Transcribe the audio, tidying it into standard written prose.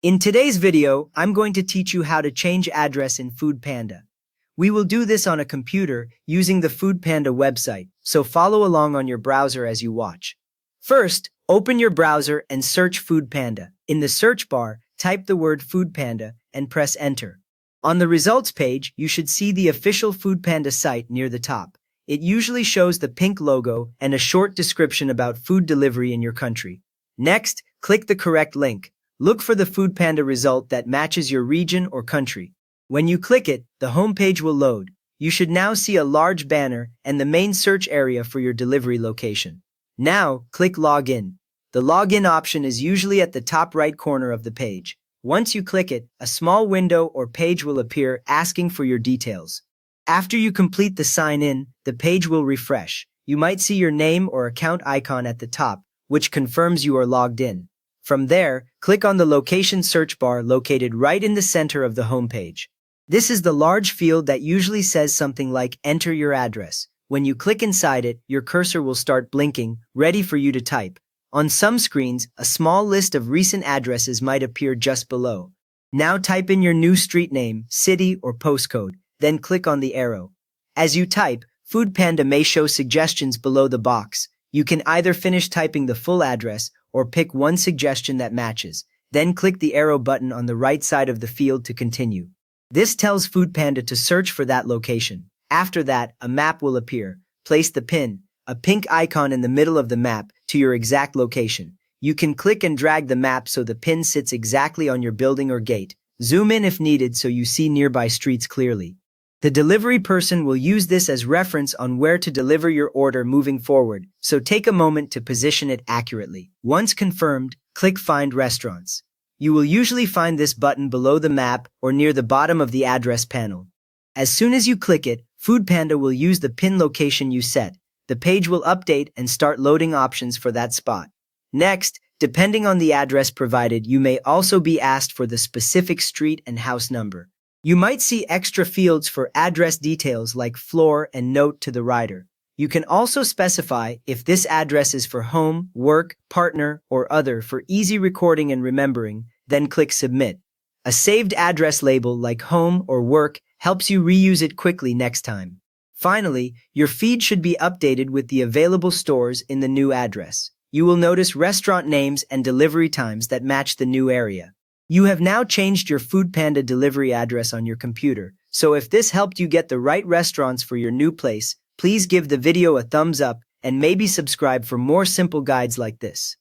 In today's video, I'm going to teach you how to change address in foodpanda. We will do this on a computer using the foodpanda website, so follow along on your browser as you watch. First, open your browser and search foodpanda. In the search bar, type the word foodpanda and press enter. On the results page, you should see the official foodpanda site near the top. It usually shows the pink logo and a short description about food delivery in your country. Next, click the correct link. Look for the foodpanda result that matches your region or country. When you click it, the homepage will load. You should now see a large banner and the main search area for your delivery location. Now, click Login. The login option is usually at the top right corner of the page. Once you click it, a small window or page will appear asking for your details. After you complete the sign-in, the page will refresh. You might see your name or account icon at the top, which confirms you are logged in. From there, click on the location search bar located right in the center of the homepage. This is the large field that usually says something like "Enter your address." When you click inside it, your cursor will start blinking, ready for you to type. On some screens, a small list of recent addresses might appear just below. Now type in your new street name, city, or postcode, then click on the arrow. As you type, foodpanda may show suggestions below the box. You can either finish typing the full address or pick one suggestion that matches. Then click the arrow button on the right side of the field to continue. This tells foodpanda to search for that location. After that, a map will appear. Place the pin, a pink icon in the middle of the map, to your exact location. You can click and drag the map so the pin sits exactly on your building or gate. Zoom in if needed so you see nearby streets clearly. The delivery person will use this as reference on where to deliver your order moving forward, so take a moment to position it accurately. Once confirmed, click Find Restaurants. You will usually find this button below the map or near the bottom of the address panel. As soon as you click it, foodpanda will use the pin location you set. The page will update and start loading options for that spot. Next, depending on the address provided, you may also be asked for the specific street and house number. You might see extra fields for address details like floor and note to the rider. You can also specify if this address is for home, work, partner, or other for easy recording and remembering, then click Submit. A saved address label like home or work helps you reuse it quickly next time. Finally, your feed should be updated with the available stores in the new address. You will notice restaurant names and delivery times that match the new area. You have now changed your foodpanda delivery address on your computer, so if this helped you get the right restaurants for your new place, please give the video a thumbs up and maybe subscribe for more simple guides like this.